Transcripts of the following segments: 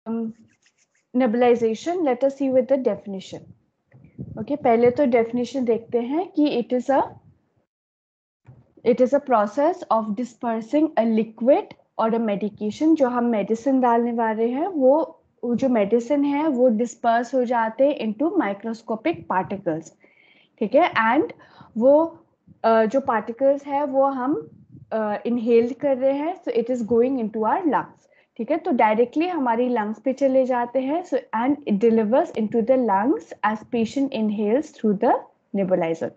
Nebulisation, let us see with the definition. Okay, पहले तो definition देखते हैं कि it is a process of dispersing a liquid और अ मेडिकेशन. जो हम मेडिसिन डालने वाले हैं वो जो मेडिसिन है वो डिस्पर्स हो जाते हैं इनटू माइक्रोस्कोपिक पार्टिकल्स. ठीक है, एंड वो जो पार्टिकल्स है वो हम इनहेल कर रहे हैं, so it is going into our lungs. ठीक है, तो डायरेक्टली हमारी लंग्स पे चले जाते हैं, so and it delivers into the lungs as patient inhales through the nebuliser.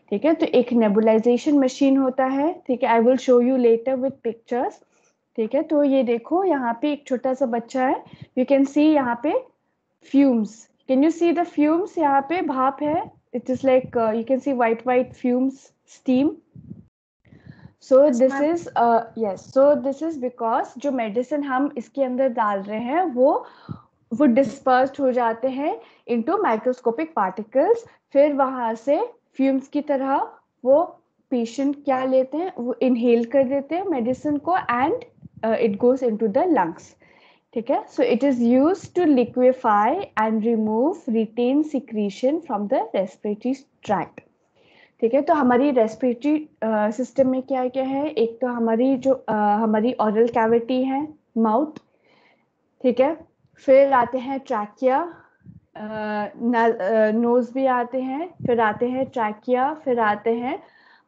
ठीक है, तो एक नेबुलाइजेशन मशीन होता है. ठीक है, I will show you later with pictures. ठीक है, तो ये देखो यहाँ पे एक छोटा सा बच्चा है. यू कैन सी यहाँ पे fumes. Can you see the fumes? यहाँ पे भाप है. It is like you can see white fumes, steam. So Yes, this ma'am. is yes. So this is because जो medicine हम इसके अंदर डाल रहे हैं वो dispersed हो जाते हैं into microscopic particles. फिर वहां से fumes की तरह वो patient क्या लेते हैं, वो inhale कर देते हैं medicine को, and it goes into the lungs. ठीक है, so it is used to liquefy and remove retain secretion from the respiratory tract. ठीक है, तो हमारी रेस्पिरेटरी सिस्टम में क्या क्या है, एक तो हमारी ऑरल कैविटी है, माउथ. ठीक है, फिर आते हैं ट्रैकिया, नोज भी आते हैं, फिर आते हैं ट्रैकिया, फिर आते हैं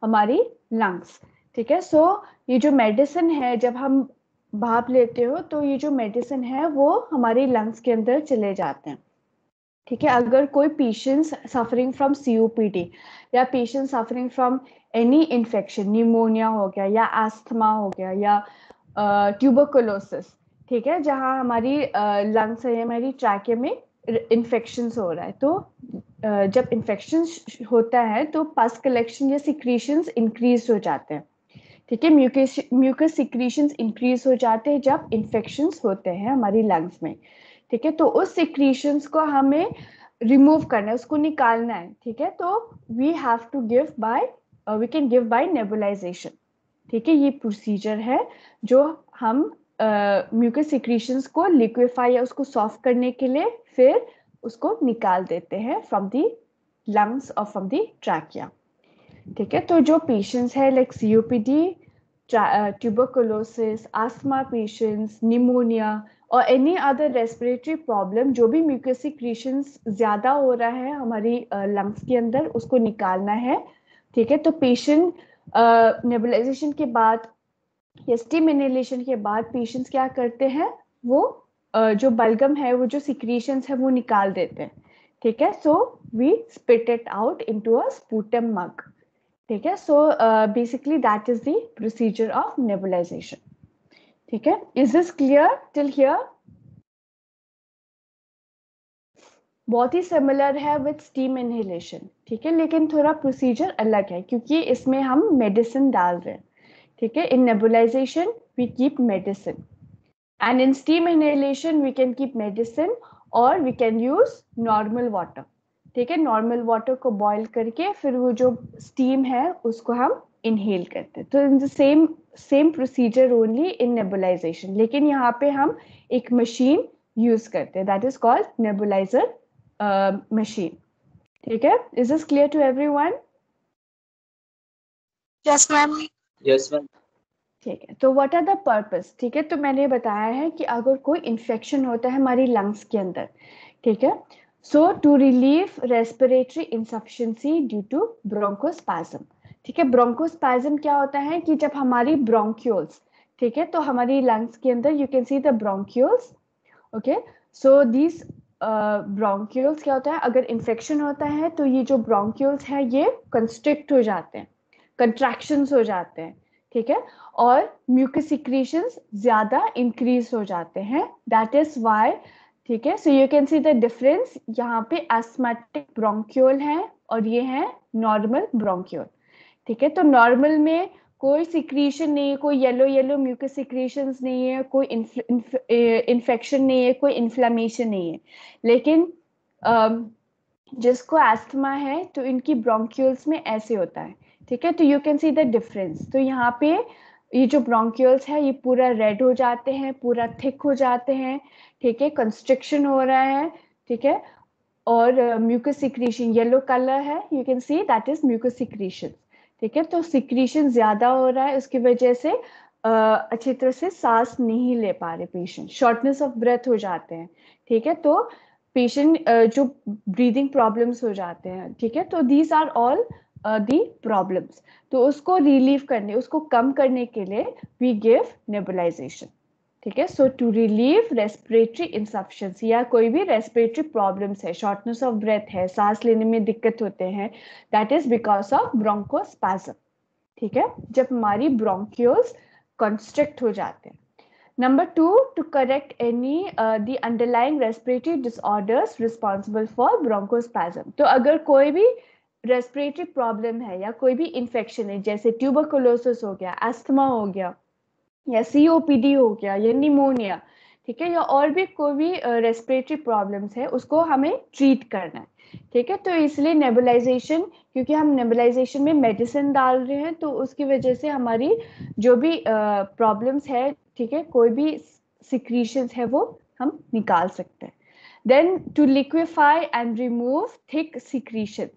हमारी लंग्स. ठीक है, सो ये जो मेडिसिन है, जब हम भाप लेते हो तो ये जो मेडिसिन है वो हमारी लंग्स के अंदर चले जाते हैं. ठीक है, अगर कोई पेशेंट्स सफरिंग फ्रॉम COPD या patient suffering from any infection, pneumonia हो गया या एस्थमा हो गया या ट्यूबरकुलोसिस, ठीक है, जहाँ हमारी लंग्स है, हमारी ट्रैके में इन्फेक्शन हो रहा है, तो जब इन्फेक्शन होता है तो पस कलेक्शन या सिक्रीशंस इंक्रीज हो जाते हैं. ठीक है, म्यूकस सिक्रीशंस इंक्रीज हो जाते हैं जब इन्फेक्शंस होते हैं हमारी लंग्स में. ठीक है, तो उस सिक्रीशंस को हमें रिमूव करना है, उसको निकालना है. ठीक है, तो we can give by nebulisation. ठीक है, ये प्रोसीजर है जो हम म्यूकस सिक्रीशंस को लिक्विफाई या उसको सॉफ्ट करने के लिए फिर उसको निकाल देते हैं फ्रॉम दी लंग्स और फ्रॉम दी ट्रैकिया. ठीक है, तो जो पेशेंट्स है like COPD, tuberculosis, asthma patients, pneumonia और एनी अदर रेस्पिरेटरी प्रॉब्लम, जो भी म्यूकस सिक्रीशंस ज्यादा हो रहा है हमारी लंग्स के अंदर, उसको निकालना है. ठीक है, तो पेशेंट नेबुलाइजेशन के बाद या स्टीम इनहेलेशन के बाद पेशेंट्स क्या करते हैं, वो जो बलगम है, वो जो सिक्रीशंस है वो निकाल देते हैं. ठीक है, so we spit it out into a sputum mug. ठीक है, so basically that is the procedure of nebulization. ठीक है, is this clear till here? बहुत ही सिमिलर है विद स्टीम इनहेलेशन. ठीक है, लेकिन थोड़ा प्रोसीजर अलग है क्योंकि इसमें हम मेडिसिन डाल रहे हैं. ठीक है, in nebulization we keep medicine and in steam inhalation we can keep medicine और we can use normal water. ठीक है, नॉर्मल वाटर को बॉईल करके फिर वो जो स्टीम है उसको हम इनहेल करते हैं. तो in the same procedure only in nebulisation, लेकिन यहाँ पे हम एक मशीन यूज करते हैं, that is called nebuliser machine. ठीक है, is this clear to everyone? Yes, ma'am. Yes, ma'am. ठीक है, तो व्हाट आर द पर्पस. ठीक है, तो मैंने बताया है कि अगर कोई इन्फेक्शन होता है हमारी लंग्स के अंदर, ठीक है, so to relieve respiratory insufficiency due to bronchospasm. ठीक है, ब्रोंकोस्पाज्म क्या होता है कि जब हमारी ब्रोंक्यूल्स, ठीक है, तो हमारी लंग्स के अंदर you can see the bronchioles. Okay, so these bronchioles क्या होता है, अगर इन्फेक्शन होता है तो ये जो ब्रोंक्यूल्स है ये कंस्ट्रिक्ट हो जाते हैं, कंट्रैक्शंस हो जाते हैं. ठीक है, और म्यूकस सिक्रीशंस ज्यादा इंक्रीज हो जाते हैं, दैट इज व्हाई. ठीक है, so you can see the difference. यहाँ पे एस्थमेटिक ब्रोंक्यूल है और ये है नॉर्मल ब्रोंक्यूल. ठीक है, तो नॉर्मल में कोई सिक्रीशन नहीं है, कोई येलो म्यूकस सिक्रीशंस नहीं है, कोई इन्फेक्शन नहीं है, कोई इन्फ्लेमेशन नहीं है. लेकिन जिसको एस्थमा है तो इनकी ब्रोंक्यूल्स में ऐसे होता है. ठीक है, तो you can see the difference. तो यहाँ पे ये जो ब्रोंक्यूल्स है ये पूरा रेड हो जाते हैं, पूरा थिक हो जाते हैं, ठीक है, कंस्ट्रिक्शन हो रहा है, ठीक है, और म्यूकस सिक्रीशन येलो कलर है, you can see that is mucus secretion, ठीक है। तो सिक्रीशन ज्यादा हो रहा है, उसकी वजह से अच्छी तरह से सांस नहीं ले पा रहे पेशेंट, शॉर्टनेस ऑफ ब्रेथ हो जाते हैं, ठीक है। तो पेशेंट जो ब्रीदिंग प्रॉब्लम्स हो जाते हैं, ठीक है, तो these are all the problems. तो उसको रिलीव करने, उसको कम करने के लिए वी गिव नेबुलाइजेशन, ठीक है। So to relieve respiratory insufficiency या कोई भी रेस्पिरेटरी प्रॉब्लम्स है, शॉर्टनेस ऑफ ब्रेथ है, सांस लेने में दिक्कत होते हैं, that is because of bronchospasm, ठीक है, जब हमारी ब्रोंक्यूल्स कंस्ट्रिक्ट हो जाते हैं। Number 2, to correct any the underlying respiratory disorders responsible for bronchospasm. तो अगर कोई भी रेस्पिरेटरी प्रॉब्लम है या कोई भी इंफेक्शन है, जैसे ट्यूबरकुलोसिस हो गया, अस्थमा हो गया, या सीओपीडी हो गया, या निमोनिया, ठीक है, या और भी कोई भी रेस्पिरेटरी प्रॉब्लम्स है, उसको हमें ट्रीट करना है, ठीक है। तो इसलिए नेबुलाइजेशन, क्योंकि हम नेबुलाइजेशन में मेडिसिन डाल रहे हैं, तो उसकी वजह से हमारी जो भी प्रॉब्लम्स है, ठीक है, कोई भी सिक्रीशंस है वो हम निकाल सकते हैं। Then to liquefy and remove thick secretions,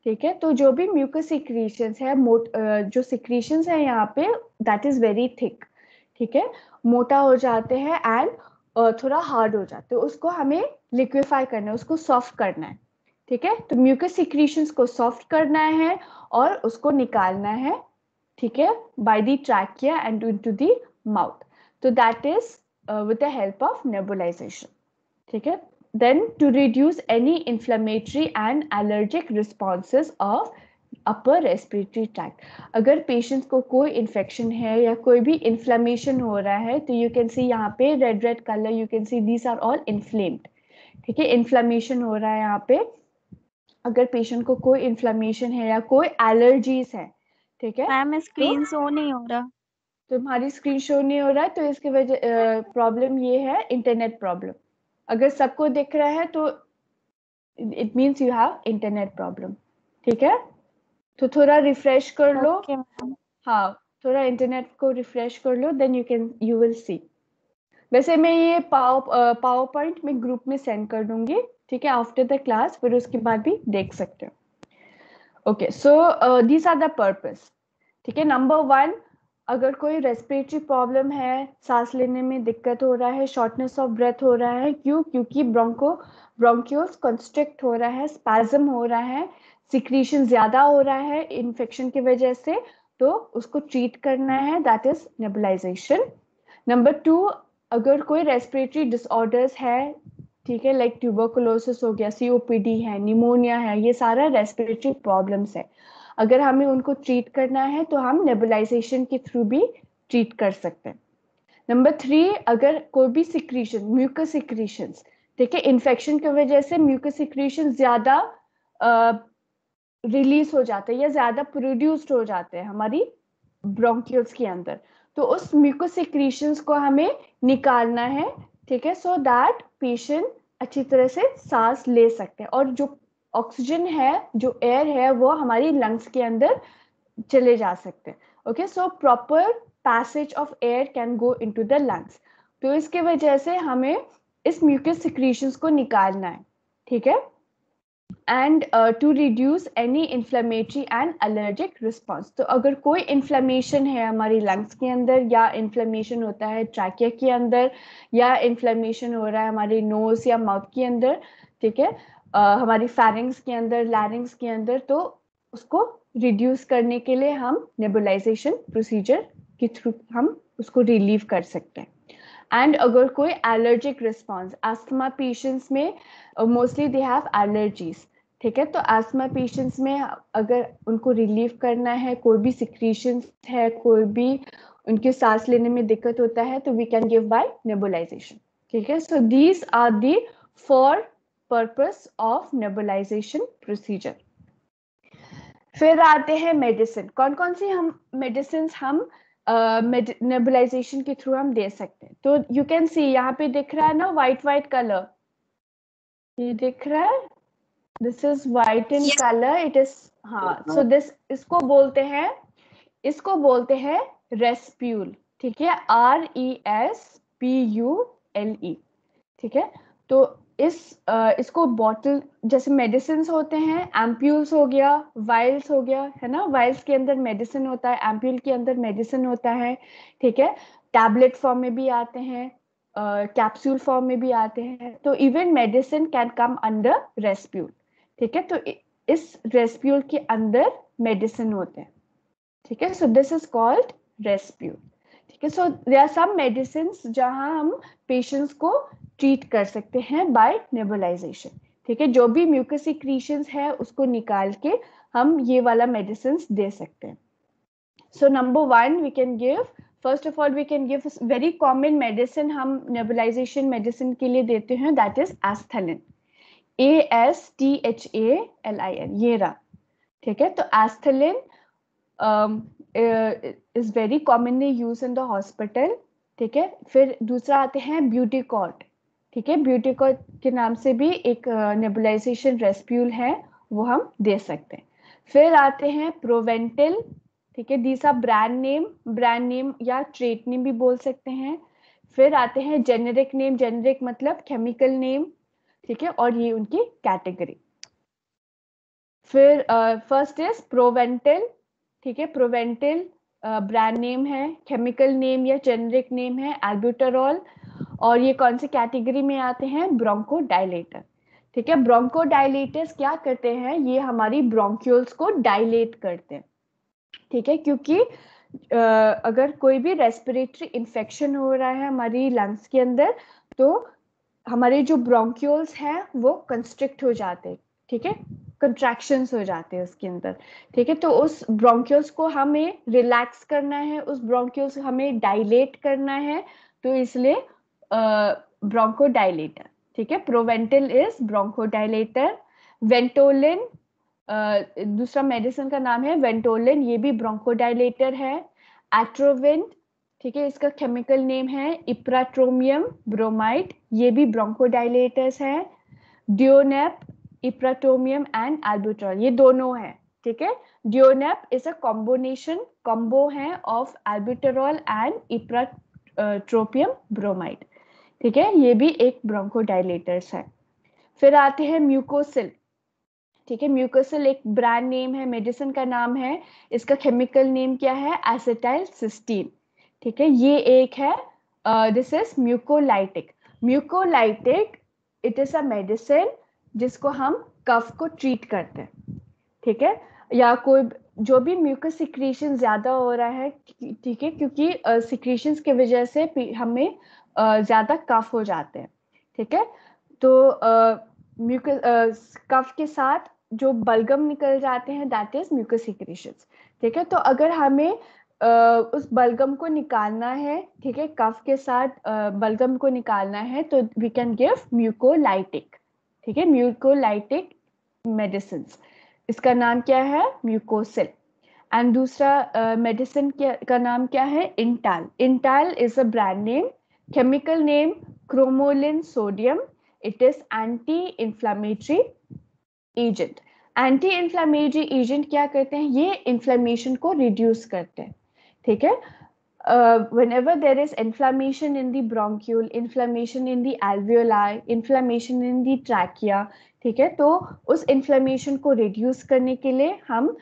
ठीक है। तो जो भी म्यूकस सिक्रीशंस है, जो सिक्रीशंस है यहाँ पे, दैट इज वेरी थिक, ठीक है, मोटा हो जाते हैं एंड थोड़ा हार्ड हो जाते हैं, उसको हमें लिक्विफाई करना है, उसको सॉफ्ट करना है, ठीक है। तो म्यूकस सिक्रीशंस को सॉफ्ट करना है और उसको निकालना है, ठीक है, by the trachea and into the mouth. तो that is with the help of nebulization, ठीक है। Then to reduce any inflammatory and allergic responses of upper respiratory tract, अगर पेशेंट को कोई इन्फेक्शन है या कोई भी इन्फ्लेमेशन हो रहा है, तो यू कैन सी यहाँ पे red red colour, you can see these are all inflamed, ठीक है, इन्फ्लेमेशन हो रहा है यहाँ पे। अगर पेशेंट को कोई इन्फ्लेमेशन है या कोई एलर्जीज है, ठीक है, मैम तो स्क्रीन शो नहीं हो रहा। तुम्हारी स्क्रीन शो नहीं हो रहा है, तो इसकी वजह प्रॉब्लम ये है, इंटरनेट प्रॉब्लम। अगर सबको दिख रहा है तो it means you have internet problem, ठीक है। तो थोड़ा रिफ्रेश कर लो, ओके मैम। हाँ, थोड़ा इंटरनेट को रिफ्रेश कर लो, देन यू विल सी। वैसे मैं ये पावर पॉइंट में ग्रुप में सेंड कर दूंगी, ठीक है, आफ्टर द क्लास, फिर उसके बाद भी देख सकते हो। Okay, so these are the purpose, ठीक है। नंबर 1, अगर कोई रेस्पिरेटरी प्रॉब्लम है, सांस लेने में दिक्कत हो रहा है, शॉर्टनेस ऑफ ब्रेथ हो रहा है, क्यों? क्योंकि ब्रोंक्यूल्स कंस्ट्रिक्ट हो रहा है, स्पैज्म हो रहा है, सिक्रीशन ज्यादा हो रहा है इन्फेक्शन की वजह से, तो उसको ट्रीट करना है, दैट इज नेबुलाइजेशन। नंबर 2, अगर कोई रेस्पिरेटरी डिसऑर्डर्स है, ठीक है, लाइक ट्यूबरकुलोसिस हो गया, सीओपीडी है, निमोनिया है, ये सारा रेस्पिरेटरी प्रॉब्लम्स है, अगर हमें उनको ट्रीट करना है तो हम नेबुलाइजेशन के थ्रू भी ट्रीट कर सकते हैं। नंबर 3, अगर कोई भी सिक्रीशन, म्यूकस सिक्रीशंस, ठीक है, इन्फेक्शन की वजह से म्यूकस सिक्रीशन ज्यादा रिलीज हो जाते हैं या ज्यादा प्रोड्यूस्ड हो जाते हैं हमारी ब्रोंक्यूल्स के अंदर, तो उस म्यूकस सिक्रीशंस को हमें निकालना है, ठीक है, सो दैट पेशेंट अच्छी तरह से सांस ले सकते हैं, और जो ऑक्सीजन है, जो एयर है, वो हमारी लंग्स के अंदर चले जा सकते हैं। Okay, so proper passage of air can go into the lungs. तो इसके वजह से हमें इस म्यूकस सिक्रीशंस को निकालना है, ठीक है, and to reduce any inflammatory and allergic response. तो अगर कोई इन्फ्लेमेशन है हमारी लंग्स के अंदर, या इन्फ्लेमेशन होता है ट्रैकिया के अंदर, या इन्फ्लेमेशन हो रहा है हमारी नोज या माउथ के अंदर, ठीक है, हमारी फेरिंग्स के अंदर, लैरिंग्स के अंदर, तो उसको रिड्यूस करने के लिए हम नेबुलाइजेशन प्रोसीजर के थ्रू हम उसको रिलीव कर सकते हैं। एंड अगर कोई एलर्जिक रिस्पॉन्स, अस्थमा पेशेंट्स में मोस्टली दे हैव एलर्जीज, ठीक है, तो अस्थमा पेशेंट्स में अगर उनको रिलीव करना है, कोई भी सिक्रीशंस है, कोई भी उनके सांस लेने में दिक्कत होता है, तो we can give by nebulisation, ठीक है। So these are the 4 purpose of nebulisation procedure. फिर आते हैं मेडिसिन, कौन कौन सी हम मेडिसिन हम नेबुलाइजेशन के थ्रू हम दे सकते हैं। तो यू कैन सी यहाँ पे दिख रहा है ना, व्हाइट व्हाइट कलर, ये दिख रहा है, this is white in colour, it is, हाँ, सो दिस, इसको बोलते हैं रेस्प्यूल, ठीक है, RESPULE, ठीक है। तो इसको बॉटल, जैसे मेडिसिन होते हैं, एम्प्यूल्स हो गया, वाइल्स हो गया, है ना, वाइल्स के अंदर मेडिसिन होता है, एम्प्यूल के अंदर मेडिसिन होता है, ठीक है। टैबलेट फॉर्म में भी आते हैं, कैप्सूल फॉर्म में भी आते हैं, तो even medicine can come under respule, ठीक है। तो इस रेस्प्यूल के अंदर मेडिसिन होते हैं, ठीक है। So this is called respule, ठीक है। So there are some medicine जहां हम पेशेंट्स को ट्रीट कर सकते हैं बाय नेबुलाइजेशन, ठीक है। जो भी म्यूकस सिक्रीशंस है उसको निकाल के हम ये वाला मेडिसिन दे सकते हैं। So number 1 we can give, first of all we can give very common medicine हम नेबुलाइजेशन मेडिसिन के लिए देते हैं, दैट इज एस्थेलिन, ASTHALIN, ये रहा, ठीक है। तो Asthalin is very commonly used in the hospital, ठीक है। फिर दूसरा आते हैं ब्यूटीकॉट, ठीक है। ब्यूटीकॉट के नाम से भी एक नेबुलाइजेशन रेस्प्यूल है, वो हम दे सकते हैं। फिर आते हैं प्रोवेंटिल, ठीक है, दीज आर ब्रांड नेम या ट्रेड नेम भी बोल सकते हैं। फिर आते हैं जेनेरिक नेम, जेनेरिक मतलब केमिकल नेम, ठीक है, और ये उनकी कैटेगरी। फिर फर्स्ट इज प्रोवेंटिल, ठीक है। प्रोवेंटिल ब्रांड नेम है, केमिकल नेम या जेनेरिक नेम है एल्ब्यूटेरॉल, और ये कौन सी कैटेगरी में आते हैं, ब्रोंकोडाइलेटर, ठीक है। ब्रोंकोडाइलेटर्स क्या करते हैं, ये हमारी ब्रोंक्यूल्स को डायलेट करते हैं, ठीक है। क्योंकि अगर कोई भी रेस्पिरेटरी इन्फेक्शन हो रहा है हमारी लंग्स के अंदर, तो हमारे जो ब्रोंक्यूल्स हैं वो कंस्ट्रिक्ट हो जाते हैं, ठीक है, कंट्रैक्शंस हो जाते हैं उसके अंदर, ठीक है। तो उस ब्रोंक्यूल्स को हमें रिलैक्स करना है, उस ब्रोंक्यूल्स हमें डायलेट करना है, तो इसलिए ब्रोंकोडाइलेटर, ठीक है। प्रोवेंटिल इज ब्रोंकोडाइलेटर। वेंटोलिन दूसरा मेडिसिन का नाम है वेंटोलिन, ये भी ब्रोंकोडाइलेटर है। एट्रोविन, ठीक है, इसका केमिकल नेम है इप्राट्रोमियम ब्रोमाइड, ये भी ब्रोंकोडाइलेटर्स है। डियोनेप, इप्राटोमियम एंड एल्ब्यूटेरॉल, ये दोनों है, ठीक है। डियोनेप इज अ कॉम्बो है ऑफ एल्ब्यूटेरॉल एंड इप्राट्रोपियम ब्रोमाइड, ठीक है, ये भी एक ब्रोंकोडाइलेटर्स है। फिर आते हैं म्यूकोसिल, ठीक है। म्यूकोसिल एक ब्रांड नेम है, मेडिसिन का नाम है, इसका केमिकल नेम क्या है, एसिटाइल सिस्टीन, ठीक है। ये एक है, this is mucolytic. Mucolytic it is a medicine जिसको हम कफ को ट्रीट करते हैं, ठीक है, या कोई जो भी म्यूकस सिक्रीशन ज्यादा हो रहा है, ठीक है, क्योंकि सिक्रीशंस की वजह से हमें ज्यादा कफ हो जाते हैं, ठीक है। तो म्यूकस कफ के साथ जो बलगम निकल जाते हैं, दैट इज म्यूकस सिक्रीशंस, ठीक है। तो अगर हमें उस बलगम को निकालना है, ठीक है, कफ के साथ बलगम को निकालना है, तो वी कैन गिव म्यूकोलाइटिक, ठीक है, म्यूकोलाइटिक मेडिसिन, इसका नाम क्या है, म्यूकोसिल। एंड दूसरा मेडिसिन का नाम क्या है, Intal. Intal is a brand name, chemical name cromolyn sodium, it is anti inflammatory agent. Anti inflammatory agent क्या करते हैं, ये इन्फ्लेमेशन को रिड्यूस करते हैं, ठीक है। whenever there is inflammation in the bronchiole, inflammation in the alveoli, inflammation in the trachea, ठीक है, तो उस इन्फ्लेमेशन को रिड्यूस करने के लिए हम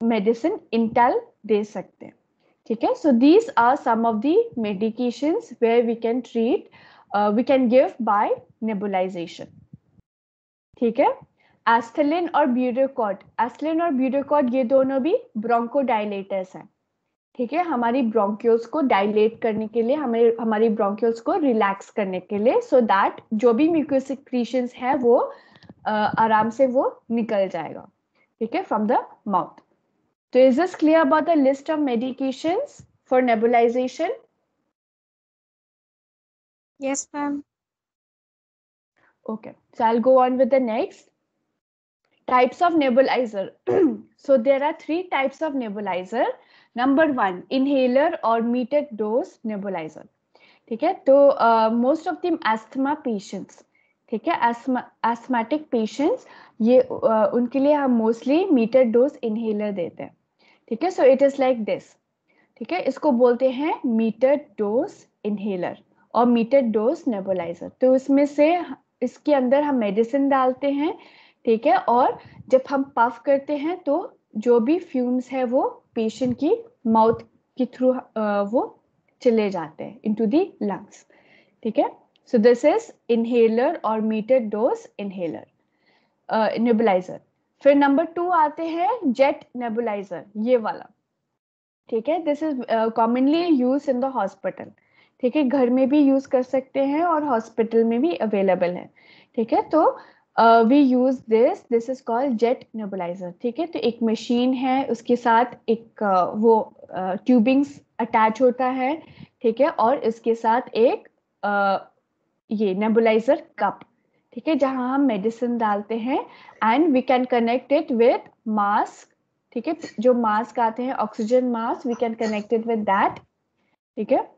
मेडिसिन इंटेल दे सकते हैं, ठीक है। So these are some of the medications where we can treat, we can give by nebulisation, ठीक है। एस्थेलिन और ब्यूटेकॉट, एस्थेलिन और ब्यूटेकॉट ये दोनों भी ब्रोंकोडाइलेटर्स हैं, ठीक है, हमारी ब्रोंक्यूल्स को डायलेट करने के लिए, हमारी ब्रोंक्यूल्स को रिलैक्स करने के लिए, सो दैट जो भी म्यूकस सिक्रीशंस है वो आराम से वो निकल जाएगा, ठीक है, फ्रॉम द माउथ। तो is this clear about the list of medications for nebulisation? Yes, ma'am. Okay, so I'll go on with the next. Types of nebulizer. So there are 3 types of nebulizer. Number 1, inhaler or metered dose nebulizer, ठीक है। तो most of the asthma patients, ठीक है, asthmatic patients, ये उनके लिए हम mostly metre dose inhaler देते हैं, ठीक है। So it is like this, ठीक है, इसको बोलते हैं मीटर डोज इनहेलर और मीटर डोज नेबुलाइजर। तो इसमें से इसके अंदर हम मेडिसिन डालते हैं, ठीक है, और जब हम पफ करते हैं तो जो भी फ्यूम्स है वो पेशेंट की माउथ के थ्रू वो चले जाते हैं इनटू दी लंग्स, ठीक है। सो दिस इज इनहेलर और मीटर डोज इनहेलर नेबुलाइजर। फिर नंबर 2 आते हैं जेट नेबुलाइजर, ये वाला, ठीक है। This is commonly use in the hospital, ठीक है, घर में भी यूज कर सकते हैं और हॉस्पिटल में भी अवेलेबल है, ठीक है। तो we use this is called jet nebuliser, ठीक है। तो एक मशीन है, उसके साथ एक वो ट्यूबिंग्स अटैच होता है, ठीक है, और इसके साथ एक ये नेबुलाइजर कप, ठीक है, जहां हम मेडिसिन डालते हैं and we can connect it with mask, ठीक है, जो मास्क आते हैं oxygen mask, we can connect it with that, ठीक है।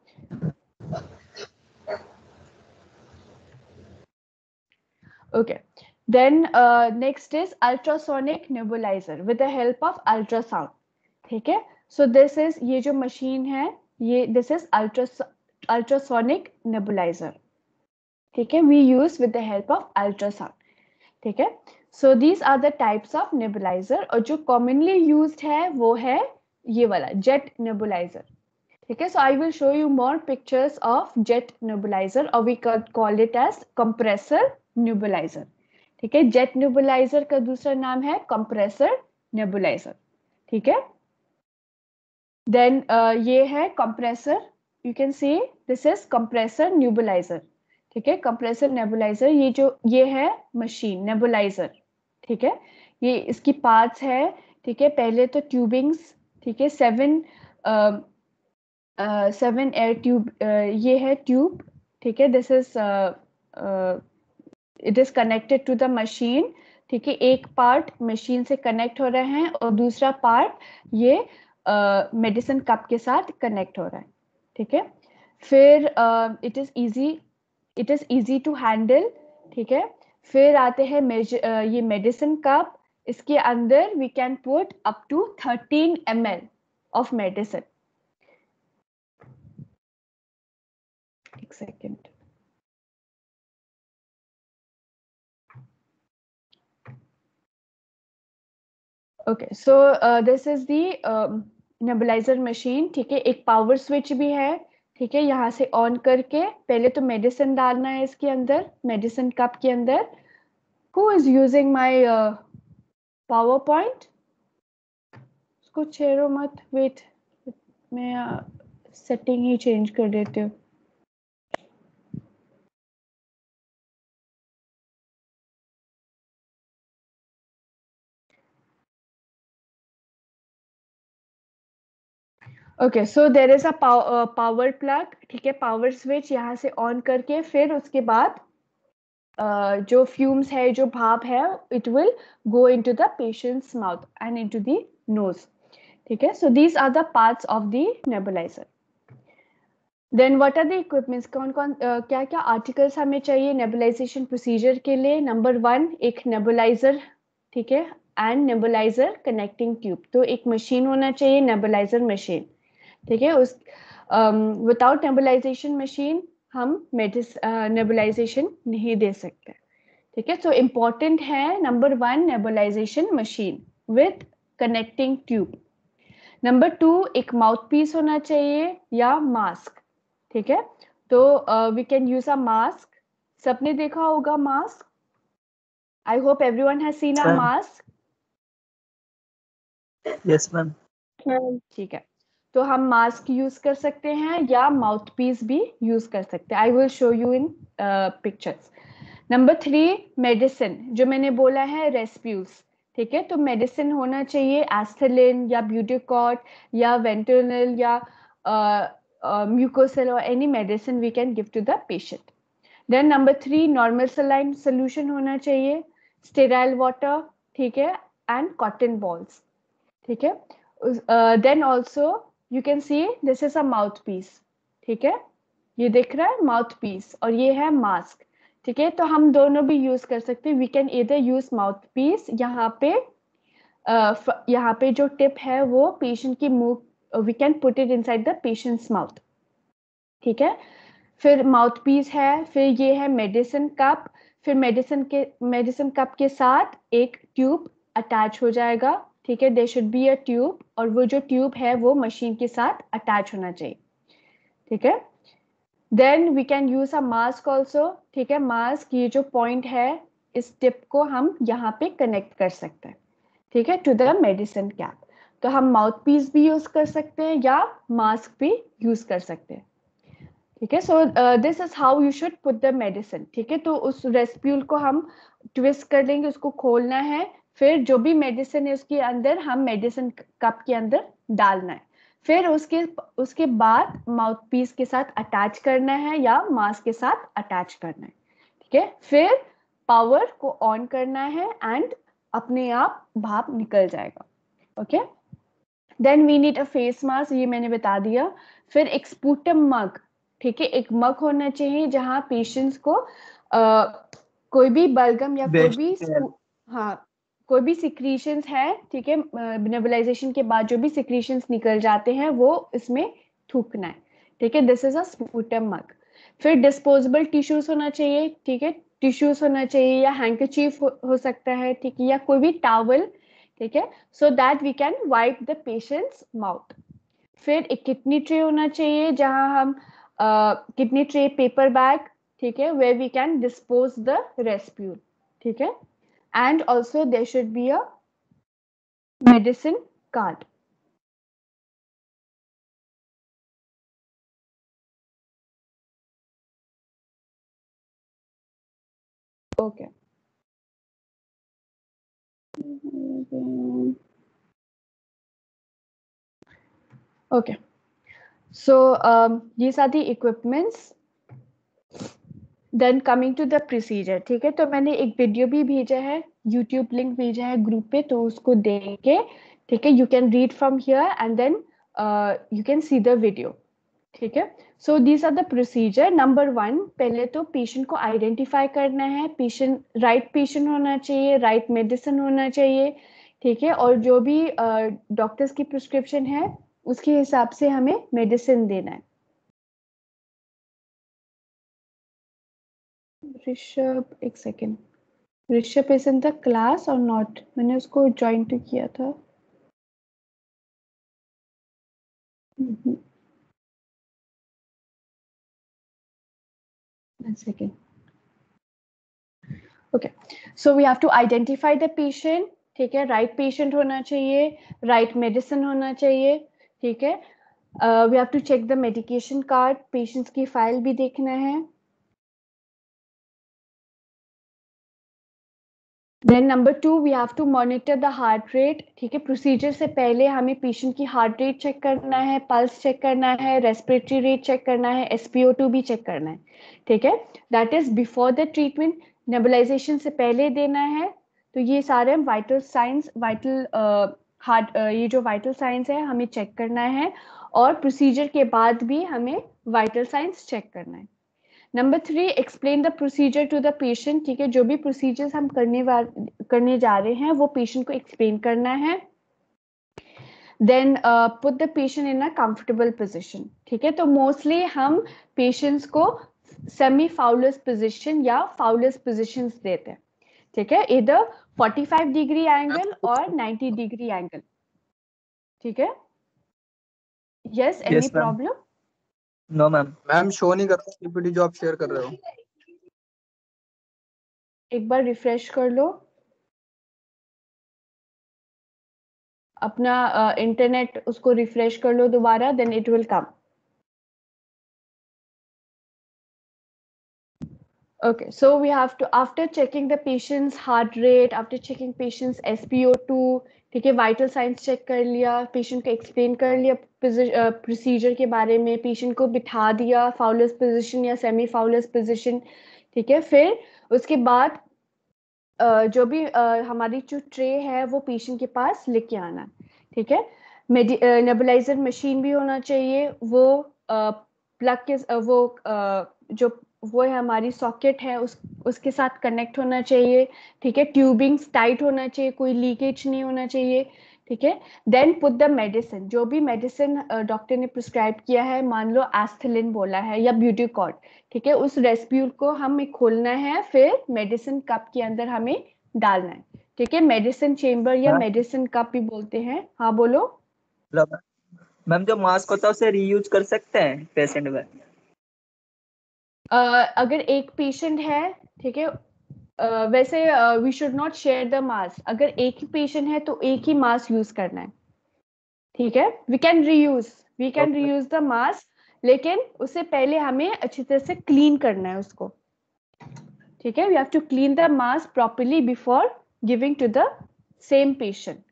Okay, then next is ultrasonic nebulizer with the help of ultrasound, ठीक है। So this is ये जो मशीन है ये this is ultrasonic nebulizer, ठीक है, we use with the help of ultrasound, ठीक है। So these are the types of nebulizer और जो commonly used है वो है ये वाला jet nebulizer, ठीक है। So I will show you more pictures of jet nebulizer or we could call it as compressor nebulizer, ठीक है। जेट नेबुलाइजर का दूसरा नाम है कंप्रेसर नेबुलाइजर, ठीक है। देन ये है compressor, you can see this is compressor nebuliser, ठीक है। कंप्रेसर नेबुलाइजर ये है मशीन नेबुलाइजर, ठीक है। ये इसकी पार्ट्स है, ठीक है। पहले तो ट्यूबिंग्स, ठीक है, 7 एयर ट्यूब, ये है ट्यूब, ठीक है। This is it is connected to the machine, ठीक है। एक पार्ट मशीन से कनेक्ट हो रहे हैं और दूसरा पार्ट ये मेडिसिन कप के साथ कनेक्ट हो रहा है, ठीक है। फिर it is easy to handle, ठीक है। फिर आते हैं ये मेडिसिन कप, इसके अंदर we can put up to 13 ml of medicine. एक second, okay. So this is the nebulizer machine, ठीक है। एक पावर स्विच भी है, ठीक है। यहाँ से ऑन करके पहले तो मेडिसिन डालना है इसके अंदर, मेडिसिन कप के अंदर। Who is using my power point? उसको छेड़ो मत, वेट, मैं सेटिंग ही चेंज कर देती हूँ। Okay, so there is a power plug, ठीक है, पावर स्विच। यहाँ से ऑन करके फिर उसके बाद जो फ्यूम्स है, जो भाप है, it will go into the patients mouth and into the nose, ठीक है। So these are the parts of the nebuliser. Then what are the equipments, कौन कौन क्या क्या आर्टिकल्स हमें चाहिए नेबुलाइजेशन प्रोसीजर के लिए? नंबर 1 एक नेबुलाइजर, ठीक है, एंड नेबुलाइजर कनेक्टिंग ट्यूब। तो एक मशीन होना चाहिए, नेबुलाइजर मशीन, ठीक है। उस विदाउट नेबुलाइजेशन मशीन हम नेबुलाइजेशन नहीं दे सकते, ठीक है। सो इम्पॉर्टेंट है number 1 nebulisation machine with connecting tube. Number 2 एक माउथ पीस होना चाहिए या मास्क, ठीक है। तो we can use a mask, सबने देखा होगा mask, I hope everyone has seen a mask. Yes ma'am, ठीक है, तो हम मास्क यूज कर सकते हैं या माउथ पीस भी यूज कर सकते हैं। I will show you in pictures. Number 3 medicine, जो मैंने बोला है रेस्प्यूज, ठीक है। तो मेडिसिन होना चाहिए एस्थलिन या ब्यूटिकॉट या वेंटोनिल या म्यूकोसेल और any medicine we can give to the patient. Then number 3 normal saline solution होना चाहिए, स्टेराइल वाटर, ठीक है, एंड कॉटन बॉल्स, ठीक है। Then also you can see this is a mouthpiece, ठीक है, ये दिख रहा है माउथ पीस, और ये है मास्क, ठीक है। तो हम दोनों भी यूज कर सकते हैं, वी कैन इधर यूज माउथ पीस, यहाँ पे जो टिप है वो पेशेंट की मुंह we can put it inside the patients mouth, ठीक है। फिर माउथ पीस है, फिर ये है मेडिसिन कप, फिर मेडिसिन कप के साथ एक ट्यूब अटैच हो जाएगा, ठीक है। There should be a tube, और वो जो ट्यूब है वो मशीन के साथ अटैच होना चाहिए, ठीक है। Then we can use a mask also, ठीक है। मास्क, ये जो पॉइंट है इस टिप को हम यहाँ पे कनेक्ट कर सकते हैं, ठीक है, टू द मेडिसिन कैप। तो हम माउथ पीस भी यूज कर सकते हैं या मास्क भी यूज कर सकते हैं, ठीक है। So this is how you should put the medicine, ठीक है। तो उस रेस्प्यूल को हम ट्विस्ट कर लेंगे, उसको खोलना है, फिर जो भी मेडिसिन है उसके अंदर हम मेडिसिन कप के अंदर डालना है, फिर उसके उसके बाद माउथ पीस के साथ अटैच करना है या मास्क के साथ अटैच करना है, ठीक है। फिर पावर को ऑन करना है एंड अपने आप भाप निकल जाएगा, okay. Then we need a face mask, ये मैंने बता दिया। फिर एक स्पूटम मग, ठीक है, एक मग होना चाहिए जहां पेशेंट्स को कोई भी बलगम या कोई भी हाँ कोई भी सिक्रीशंस है, ठीक है, नेबुलाइजेशन के बाद जो भी सिक्रीशंस निकल जाते हैं वो इसमें थूकना है, ठीक है। दिस इज अ स्पूटम मग। फिर डिस्पोजेबल टिश्यूज होना चाहिए, ठीक है, टिश्यूज होना चाहिए या हैंकरचीफ हो सकता है, ठीक है, या कोई भी टॉवल, ठीक है, so that we can wipe the patients mouth. फिर एक किडनी ट्रे होना चाहिए जहां हम किडनी ट्रे पेपर बैग, ठीक है, where we can dispose the respule, ठीक है। And also there should be a medicine card. Okay, okay. So ये सारी equipments. Then coming to the procedure, ठीक है, तो मैंने एक वीडियो भी भेजा है, यूट्यूब लिंक भेजा है ग्रुप पे, तो उसको देख के, ठीक है, you can read from here and then you can see the video, ठीक है। So these are the procedure. Number 1, पहले तो पेशेंट को आइडेंटिफाई करना है, राइट पेशेंट होना चाहिए, राइट मेडिसिन होना चाहिए, ठीक है, और जो भी डॉक्टर्स की प्रिस्क्रिप्शन है उसके हिसाब से हमें मेडिसिन देना है। ऋषभ, एक second, Rishabh is in the class और नॉट, मैंने उसको ज्वाइन तो किया था। One second. Okay, so we have to identify the patient, ठीक है, राइट पेशेंट होना चाहिए, राइट मेडिसिन होना चाहिए, ठीक है। We have to check the medication card, patients की फाइल भी देखना है। Then number 2, we have to monitor the heart rate, ठीक है। प्रोसीजर से पहले हमें पेशेंट की हार्ट रेट चेक करना है, पल्स चेक करना है, रेस्पिरेटरी रेट चेक करना है, SpO2 भी चेक करना है, ठीक है। That is before the treatment, nebulisation से पहले देना है। तो ये सारे वाइटल साइंस, ये जो वाइटल साइंस है हमें चेक करना है, और प्रोसीजर के बाद भी हमें वाइटल साइंस चेक करना है। Number 3, explain the procedure to the patient, ठीक है, जो भी प्रोसीजर्स हम करने जा रहे हैं वो पेशेंट को एक्सप्लेन करना है। Then put the patient in a comfortable position, ठीक है। तो मोस्टली हम पेशेंट्स को सेमी फाउलस पोजीशन या फाउलस पोजीशंस देते हैं, ठीक है, इधर 45 डिग्री एंगल और 90 डिग्री एंगल, ठीक है। Yes, any problem? No ma'am. Ma'am show नहीं कर रहा पीपीटी जो आप शेयर कर रहे हो। एक बार रिफ्रेश कर लो अपना इंटरनेट, उसको रिफ्रेश कर लो दोबारा, then it will come. Okay, so we have to, after checking the patient's heart rate, after checking patient's SpO2, ठीक है, वाइटल साइंस चेक कर लिया, पेशेंट को एक्सप्लेन कर लिया प्रोसीजर के बारे में, पेशेंट को बिठा दिया फाउलस पोजीशन या सेमी फाउलस पोजीशन, ठीक है। फिर उसके बाद जो भी हमारी जो ट्रे है वो पेशेंट के पास लेके आना, ठीक है। नेबुलाइजर मशीन भी होना चाहिए, वो प्लग के वो जो वो है हमारी सॉकेट है उसके साथ कनेक्ट होना चाहिए, ठीक है। ट्यूबिंग्स टाइट होना चाहिए, कोई लीकेज नहीं होना चाहिए, ठीक है। देन पुट द मेडिसिन, जो भी मेडिसिन डॉक्टर ने प्रिस्क्राइब किया है, मान लो एस्थलिन बोला है या ब्यूटीकॉर्ड, ठीक है, उस रेस्प्यूल को हमें खोलना है, फिर मेडिसिन कप के अंदर हमें डालना है। ठीक है, मेडिसिन चेम्बर या मैम मेडिसिन कप भी बोलते हैं। हाँ बोलो। मतलब मैम जो मास्क होता है उसे रीयूज कर सकते हैं पेशेंट में? अगर एक पेशेंट है, ठीक है, वैसे we should not share the mask. अगर एक ही पेशेंट है तो एक ही मास्क यूज करना है। ठीक है, we can okay. Reuse the mask, लेकिन उससे पहले हमें अच्छी तरह से क्लीन करना है उसको। ठीक है, we have to clean the mask properly before giving to the same patient.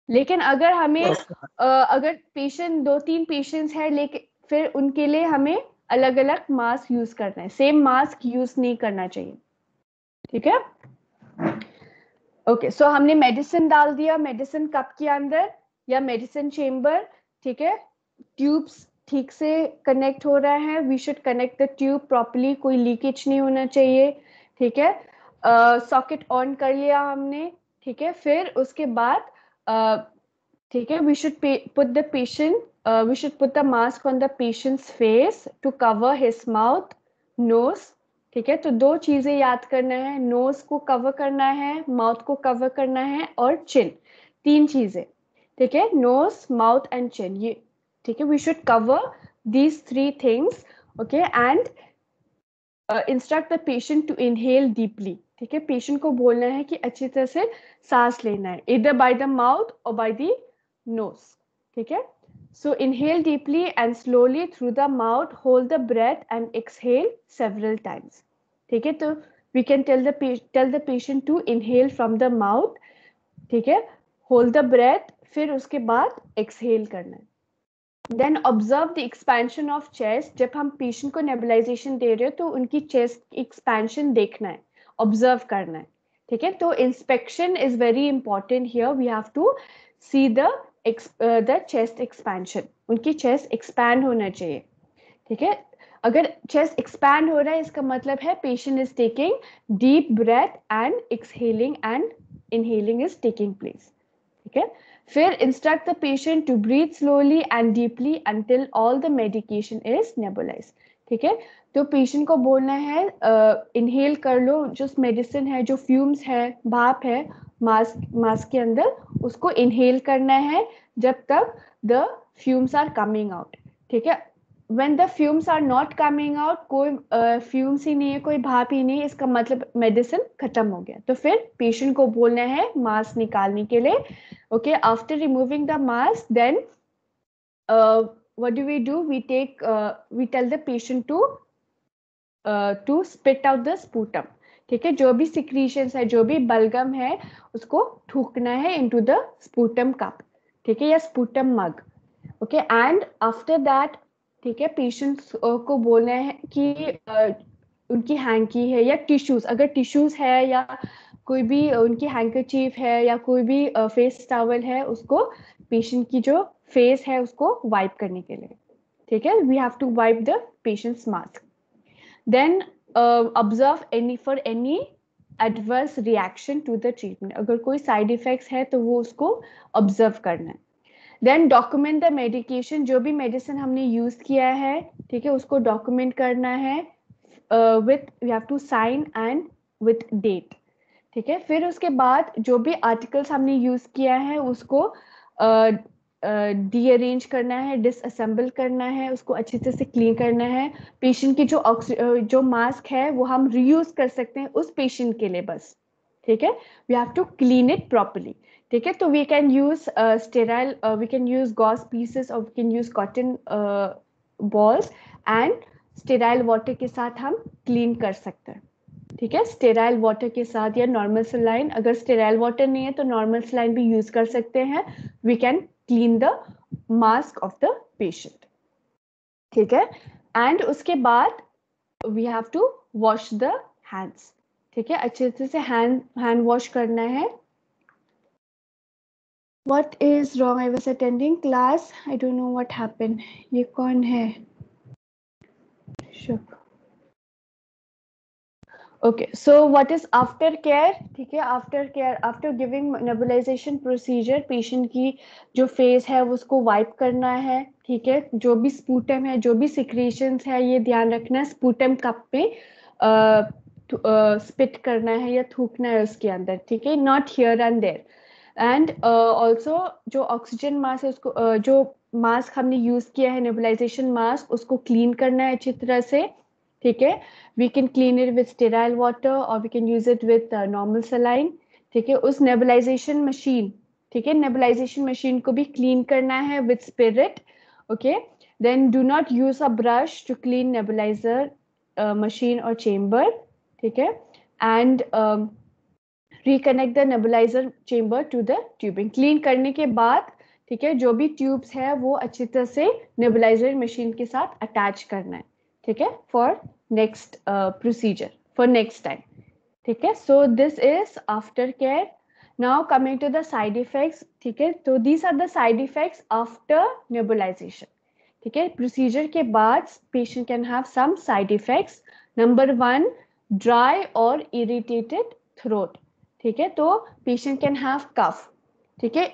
लेकिन अगर हमें अगर पेशेंट 2-3 पेशेंट्स है, लेकिन फिर उनके लिए हमें अलग अलग मास्क यूज करना है, सेम मास्क यूज नहीं करना चाहिए। ठीक है, ओके। सो हमने मेडिसिन डाल दिया मेडिसिन कप के अंदर या मेडिसिन चेम्बर। ठीक है, ट्यूब्स ठीक से कनेक्ट हो रहा है, we should connect the tube properly, कोई लीकेज नहीं होना चाहिए। ठीक है, सॉकेट ऑन कर लिया हमने। ठीक है, फिर उसके बाद ठीक है, we should put the patient, we should put the mask on the patient's face to cover his mouth, nose. ठीक है, तो 2 चीजें याद करना है, नोज को कवर करना है, माउथ को कवर करना है, और चिन, 3 चीजें। ठीक है, नोज, माउथ एंड चिन, ये ठीक है, we should cover these 3 things. Okay, and instruct the patient to inhale deeply. ठीक है, पेशेंट को बोलना है कि अच्छी तरह से सांस लेना है, इधर बाय द माउथ और बाय द नोज। ठीक है, so inhale deeply and slowly through the mouth, hold the breath and exhale several times. ठीक है, तो we can tell the patient to inhale from the mouth. ठीक है, hold the breath, फिर उसके बाद exhale करना है। Then observe the expansion of chest, जब हम पेशेंट को नेबुलाइजेशन दे रहे हो तो उनकी चेस्ट एक्सपेंशन देखना है, ऑब्जर्व करना है। ठीक है, तो inspection is very important here, we have to see the chest expansion, उनकी चेस्ट एक्सपैंड होना चाहिए। ठीक है, अगर चेस्ट एक्सपैंड हो रहा है इसका मतलब है patient is taking deep breath and exhaling and inhaling is taking place. ठीक है, फिर instruct the patient to breathe slowly and deeply until all the medication is nebulise. ठीक है, तो पेशेंट को बोलना है इनहेल कर लो, जो मेडिसिन है, जो फ्यूम्स है, भाप है मास्क के अंदर, उसको इनहेल करना है जब तक the fumes are coming out. ठीक है, when the fumes are not coming out, कोई फ्यूम्स ही नहीं है, कोई भाप ही नहीं है, इसका मतलब मेडिसिन खत्म हो गया। तो फिर पेशेंट को बोलना है मास्क निकालने के लिए। Okay, after removing the mask, then what do? We tell the patient to spit out the sputum. ठीक है, जो भी सिक्रीशंस है, जो भी बलगम है, उसको थूकना है इनटू द स्पूटम कप। ठीक है, या sputum mug. Okay, and after that, ठीक है, पेशेंट्स को बोलना है कि उनकी हैंकी है या टिश्यूज, अगर टिश्यूज है या कोई भी उनकी हैंकरचीफ है या कोई भी फेस टॉवल है, उसको पेशेंट की जो फेस है उसको वाइप करने के लिए। ठीक है, we have to wipe the patient's mask. Then observe any adverse reaction to the treatment, अगर कोई साइड इफेक्ट्स है तो वो उसको ऑब्जर्व करना है। देन डॉक्यूमेंट द मेडिकेशन, जो भी मेडिसिन हमने यूज किया है, ठीक है, उसको डॉक्यूमेंट करना है with, we have to sign and with date. ठीक है, फिर उसके बाद जो भी आर्टिकल्स हमने यूज किया है उसको डीअरेंज करना है, डिसअसेंबल करना है, उसको अच्छी तरह से क्लीन करना है। पेशेंट की जो मास्क है वो हम रीयूज कर सकते हैं उस पेशेंट के लिए बस। ठीक है, we have to clean it properly. ठीक है, तो we can use sterile, we can use gauze pieces और we can use cotton balls, and sterile water के साथ हम क्लीन कर सकते हैं। ठीक है, स्टेराइल वाटर के साथ या नॉर्मल सलाइन, अगर स्टेराइल वाटर नहीं है तो नॉर्मल सलाइन भी यूज कर सकते हैं। We can clean the mask of the patient. ठीक है, एंड उसके बाद we have to wash the hands. ठीक है, अच्छे से हैंड वॉश करना है। What is wrong? I was attending class. I don't know what happened. ये कौन है? Shubh. Okay, so what is after care? ठीक है, after care, after giving nebulization procedure, patient की जो फेस है उसको वाइप करना है। ठीक है, जो भी स्पूटम है, जो भी सिक्रीशंस है, ये ध्यान रखना है, स्पूटम कप में स्पिट करना है या थूकना है उसके अंदर। ठीक है, not here and there. And also जो ऑक्सीजन मास्क है उसको जो मास्क हमने यूज किया है नेबुलाइजेशन मास्क, उसको क्लीन करना है अच्छी तरह से। ठीक है, we can clean it with sterile water और we can use it with normal saline. ठीक है, उस नेबुलाइजेशन मशीन, ठीक है, नेबुलाइजेशन मशीन को भी क्लीन करना है with spirit. Okay, then do not use a brush to clean nebuliser machine और चेम्बर। ठीक है, and reconnect the nebuliser chamber to the tubing. क्लीन करने के बाद, ठीक है, जो भी ट्यूब्स है वो अच्छी तरह से नेबुलाइजर मशीन के साथ अटैच करना है। ठीक है, for next procedure, for next time. ठीक है, so this is after care. Now coming to the side effects. ठीक है, तो these are the side effects after nebulisation. ठीक है, प्रोसीजर के बाद patient can have some side effects. Number 1, dry और इरिटेटेड थ्रोट। ठीक है, तो पेशेंट कैन हैव कफ। ठीक है,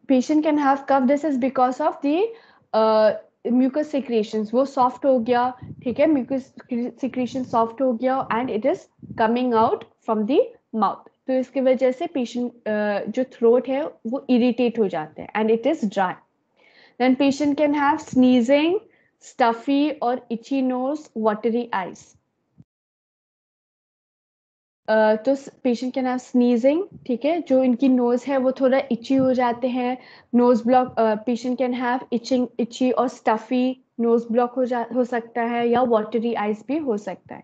patient can have cough, this is because of the mucus secretions, वो सॉफ्ट हो गया। ठीक है, म्यूकस सिक्रेशन सॉफ्ट हो गया and it is coming out from the mouth. तो इसकी वजह से पेशेंट जो थ्रोट है वो इरिटेट हो जाते हैं and it is dry. Then patient can have sneezing, stuffy or itchy nose, watery eyes. तो पेशेंट कैन हैव स्नीजिंग। ठीक है, जो इनकी नोज है वो थोड़ा इची हो जाते हैं, nose block. Patient can have itching, itchy और स्टफी नोज ब्लॉक हो सकता है, या वाटरी आइज भी हो सकता है।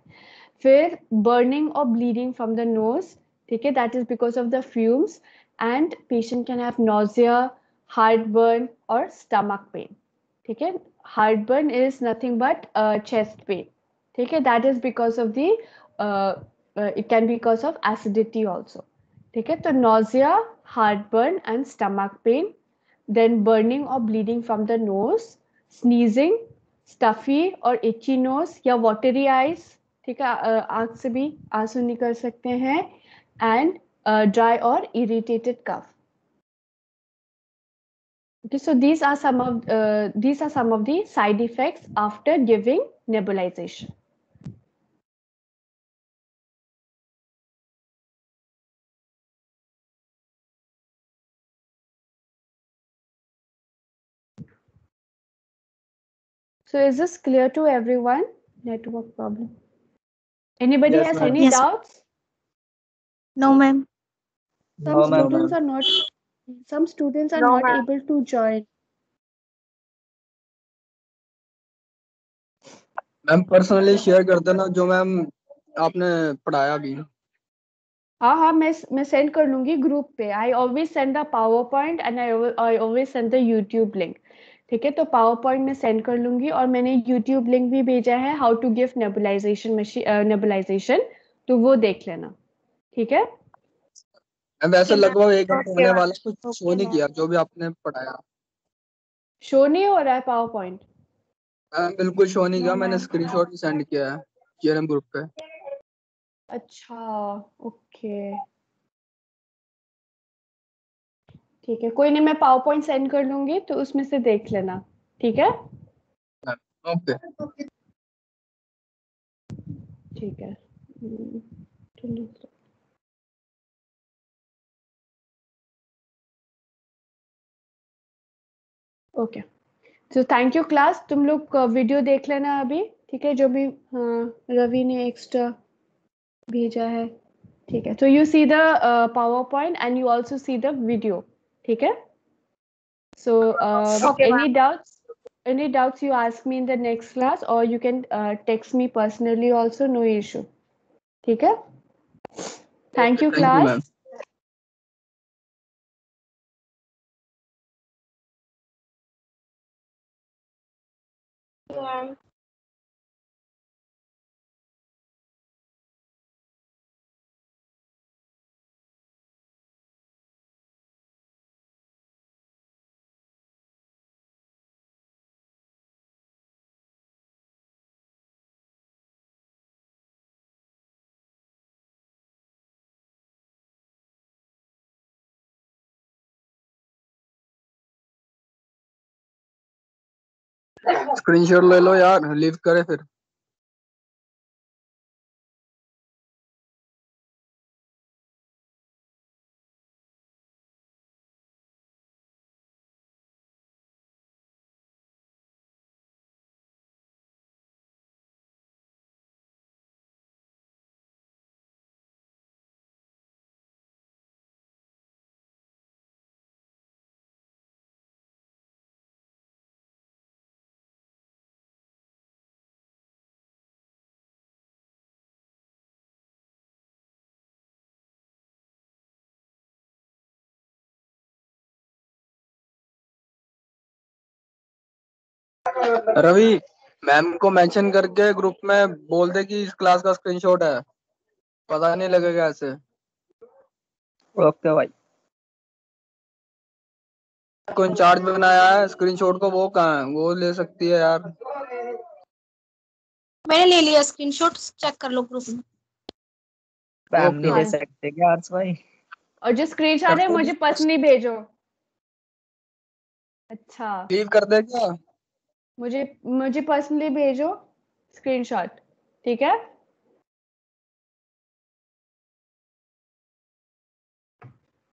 फिर बर्निंग और ब्लीडिंग फ्रॉम द नोज। ठीक है, that is because of the fumes. And patient can have nausea, heart burn और स्टमक पेन। ठीक है, heart burn is nothing but chest pain. ठीक है, that is because of the it can be cause of acidity also. ठीक है, तो nausea, heartburn and stomach pain, then burning or bleeding from the nose, sneezing, stuffy और itchy nose या watery eyes। ठीक है, आंख से भी आंसू निकल सकते हैं, and dry or irritated cough. Okay, so these are some of the side effects after giving nebulization. So is this clear to everyone? Network problem. Anybody Yes, has ma'am. any Yes. doubts? No, ma'am. Some No, ma'am. students are not. Some students are No, not ma'am. able to join. Ma'am personally share कर देना जो ma'am आपने पढ़ाया अभी। हाँ हाँ, मैं send कर लूंगी ग्रुप पे। I always send the power point and I always send the YouTube link. ठीक है, तो पावर पॉइंट में सेंड कर लूंगी और मैंने यूट्यूब लिंक भी भेजा है, how to give nebulisation machine, nebulisation, तो वो देख लेना। ठीक है, मैम वैसे Okay, ma'am. लगभग 1 घंटे Okay, होने ma'am. वाला, कुछ शो नहीं किया जो भी आपने पढ़ाया। शो नहीं हो रहा है पावर पॉइंट? मैम बिल्कुल शो नहीं किया, No, मैंने ma'am. स्क्रीनशॉट भी सेंड किया है जेएनएम ग्रुप पे। अच्छा, ओके, ठीक है, कोई नहीं, मैं पावर पॉइंट सेंड कर लूंगी तो उसमें से देख लेना। ठीक है, ओके। ठीक है। ओके, तो थैंक यू क्लास। तुम लोग वीडियो देख लेना अभी। ठीक है, जो भी, हाँ, रवि ने एक्स्ट्रा भेजा है। ठीक है, तो you see the power point and you also C the video. ठीक है, सो Okay, any ma'am. Doubts, you ask me in the next class or you can text me personally also, no issue. ठीक है, thank you thank you ma'am. Class. Ma'am. Screenshot ले लो यार, leave करे फिर। Ravi, ma'am को mention करके group में बोल दे कि इस क्लास का स्क्रीनशॉट है, पता नहीं लगेगा ऐसे। ओके भाई। को इंचार्ज बनाया है स्क्रीनशॉट को, वो कहाँ है? वो ले सकती है यार। मैंने ले लिया स्क्रीनशॉट, चेक कर लो ग्रुप में। मैम ओके नहीं ले हाँ, सकते क्या आर्ट्स भाई? और जो स्क्रीनशॉट है मुझे पर्सनली भेजो। अच्छा, लीव कर दे क्या? मुझे मुझे पर्सनली भेजो स्क्रीनशॉट, ठीक है।